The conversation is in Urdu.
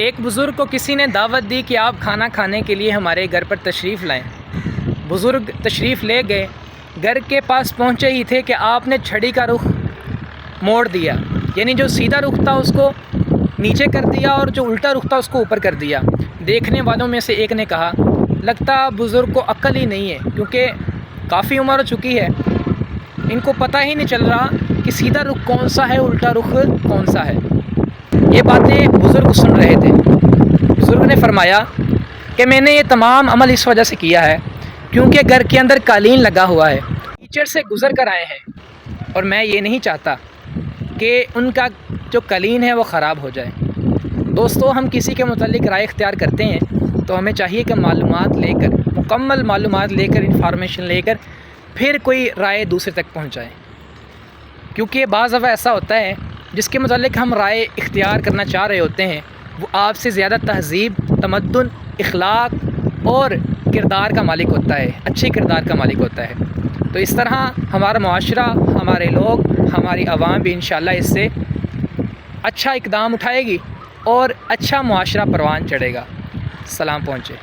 ایک بزرگ کو کسی نے دعوت دی کہ آپ کھانا کھانے کے لیے ہمارے گھر پر تشریف لائیں۔ بزرگ تشریف لے گئے، گھر کے پاس پہنچے ہی تھے کہ آپ نے چھڑی کا رخ موڑ دیا، یعنی جو سیدھا رخ تھا اس کو نیچے کر دیا اور جو الٹا رخ تھا اس کو اوپر کر دیا۔ دیکھنے والوں میں سے ایک نے کہا، لگتا بزرگ کو عقل ہی نہیں ہے، کیونکہ کافی عمر ہو چکی ہے، ان کو پتہ ہی نہیں چل رہا کہ سیدھا رخ کون سا ہے، الٹا رخ کون سا ہے۔ یہ باتیں بزرگ سن رہے تھے۔ بزرگ نے فرمایا کہ میں نے یہ تمام عمل اس وجہ سے کیا ہے کیونکہ گھر کے اندر قالین لگا ہوا ہے، کیچڑ سے گزر کر آئے ہیں اور میں یہ نہیں چاہتا کہ ان کا جو قالین ہے وہ خراب ہو جائے۔ دوستو، ہم کسی کے متعلق رائے اختیار کرتے ہیں تو ہمیں چاہیے کہ معلومات لے کر، مکمل معلومات لے کر، انفارمیشن لے کر پھر کوئی رائے دوسرے تک پہنچائیں، کیونکہ بعض دفعہ ایسا ہوتا ہے جس کے متعلق ہم رائے اختیار کرنا چاہ رہے ہوتے ہیں وہ آپ سے زیادہ تہذیب، تمدن، اخلاق اور کردار کا مالک ہوتا ہے، اچھے کردار کا مالک ہوتا ہے۔ تو اس طرح ہمارا معاشرہ، ہمارے لوگ، ہماری عوام بھی انشاءاللہ اس سے اچھا اقدام اٹھائے گی اور اچھا معاشرہ پروان چڑھے گا۔ سلام پہنچے۔